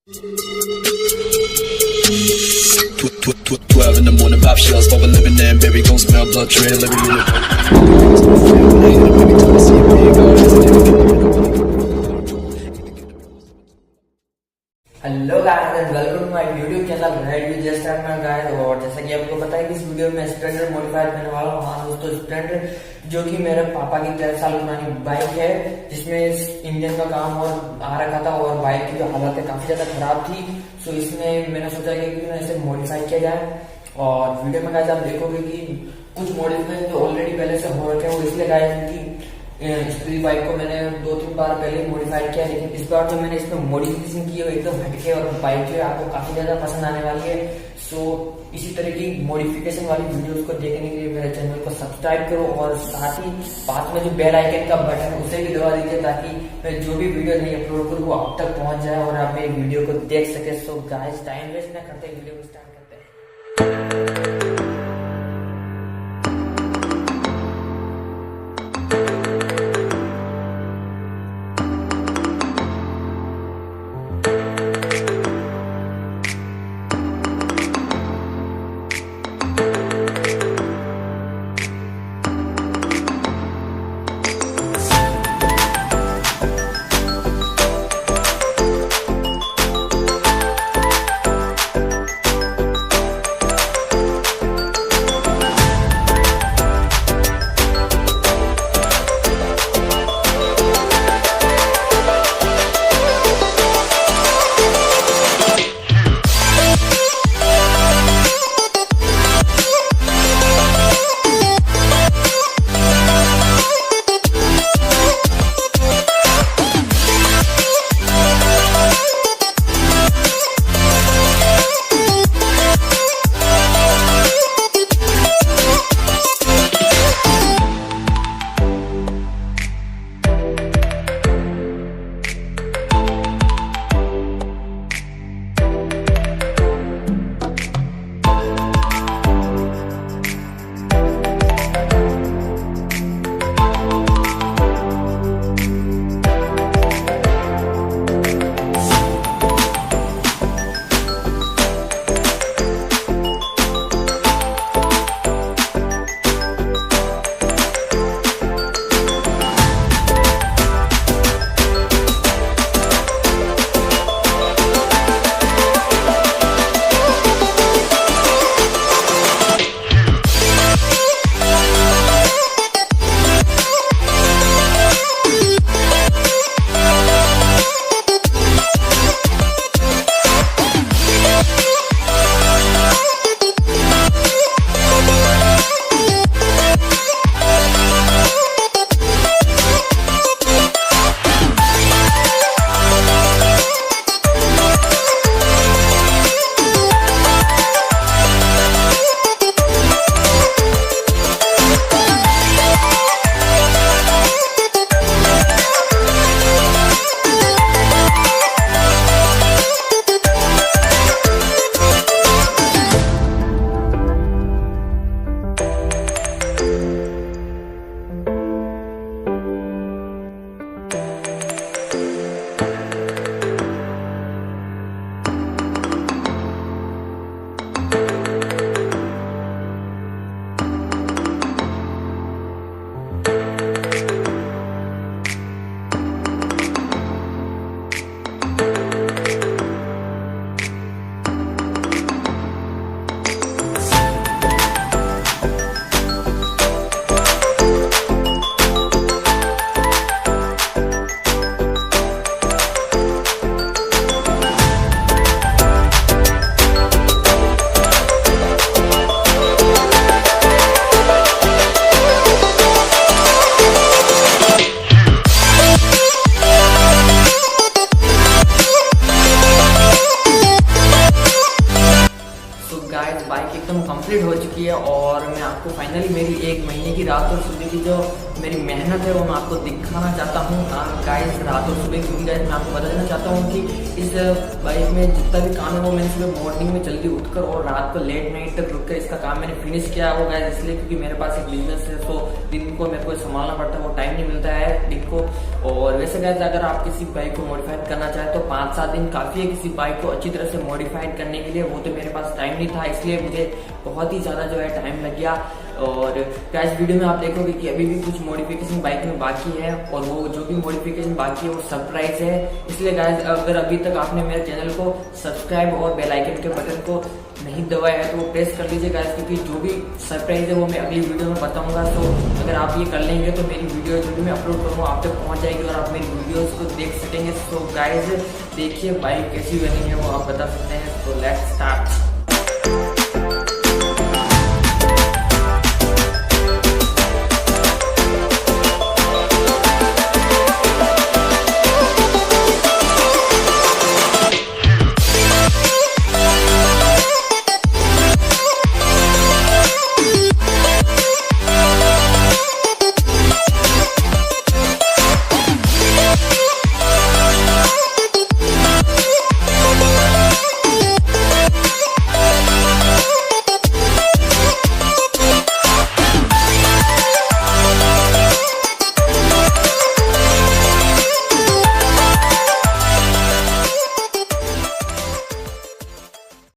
12 in the morning, pop shells, for a living and baby gon' smell blood trail every minute. Hello guys and welcome to my YouTube channel red jstar में guys. और जैसा कि आपको पता है कि इस वीडियो में स्प्लेंडर मॉडिफाइड करने वाला हूँ। हाँ दोस्तों, स्प्लेंडर जो कि मेरे पापा की 13 साल पुरानी बाइक है, जिसमें इंजन का काम और आ रखा था और बाइक की जो हालत है काफी ज्यादा खराब थी। सो इसमें मैंने सोचा कि क्यों ना इसे मॉडिफाई किया जाए। और वीडियो में गाइस आप देखोगे कि कुछ मॉडिफाई जो ऑलरेडी पहले से हो रखे हैं, वो इसलिए गाइस कि इस बाइक को मैंने 2-3 बार पहले मॉडिफाई किया, लेकिन इस बार जो मैंने इसमें मॉडिफिकेशन की है वो एकदम हटके और बाइक जो है आपको काफी ज्यादा पसंद आने वाली है। सो इसी तरह की मॉडिफिकेशन वाली वीडियोस को देखने के लिए मेरे चैनल को सब्सक्राइब करो और साथ ही पास में जो बेल आइकन का बटन है उसे भी दबा दीजिए, ताकि मैं जो भी वीडियो नहीं अपलोड करूँ वो आप तक पहुंच जाए और आप मेरी वीडियो को देख सके। सो गाइस, टाइम वेस्ट ना करते वीडियो को स्टार्ट करते हैं। कंप्लीट हो चुकी है और मैं आपको फाइनली मेरी 1 महीने की रात और सुबह की जो मेरी मेहनत है वो मैं आपको दिखाना चाहता हूँ गाइस, रात और सुबह। क्योंकि गाइस मैं आपको बता देना चाहता हूँ कि इस बाइक में जितना भी काम है वो मैंने सुबह मॉर्निंग में जल्दी उठकर और रात को लेट नाइट तक रुक कर इसका काम मैंने फिनिश किया है। वो गाइस इसलिए क्योंकि मेरे पास एक बिजनेस है, तो दिन को मेरे को संभालना पड़ता है, वो टाइम नहीं मिलता है दिन को। और वैसे गाइस अगर आप किसी बाइक को मॉडिफाइड करना चाहें तो 5-7 दिन काफी है किसी बाइक को अच्छी तरह से मॉडिफाइड करने के लिए। वो तो मेरे पास टाइम नहीं था, इसलिए मुझे बहुत ही ज्यादा जो है टाइम लग गया। और गाइस वीडियो में आप देखोगे कि अभी भी कुछ मॉडिफिकेशन बाइक में बाकी है और वो जो भी मॉडिफिकेशन बाकी है वो सरप्राइज है। इसलिए गाइस अगर अभी तक आपने मेरे चैनल को सब्सक्राइब और बेल आइकन के बटन को नहीं दबाया है तो वो प्रेस कर लीजिए गाइस, क्योंकि जो भी सरप्राइज है वो मैं अगली वीडियो में बताऊंगा। तो अगर आप ये कर लेंगे तो मेरी वीडियो जो भी मैं अपलोड करूँगा आप तक पहुंच जाएगी और आप मेरी वीडियोस को देख सकेंगे। तो गाइस देखिए बाइक कैसी बनी है वो आप बता सकते हैं। तो लेट्स स्टार्ट।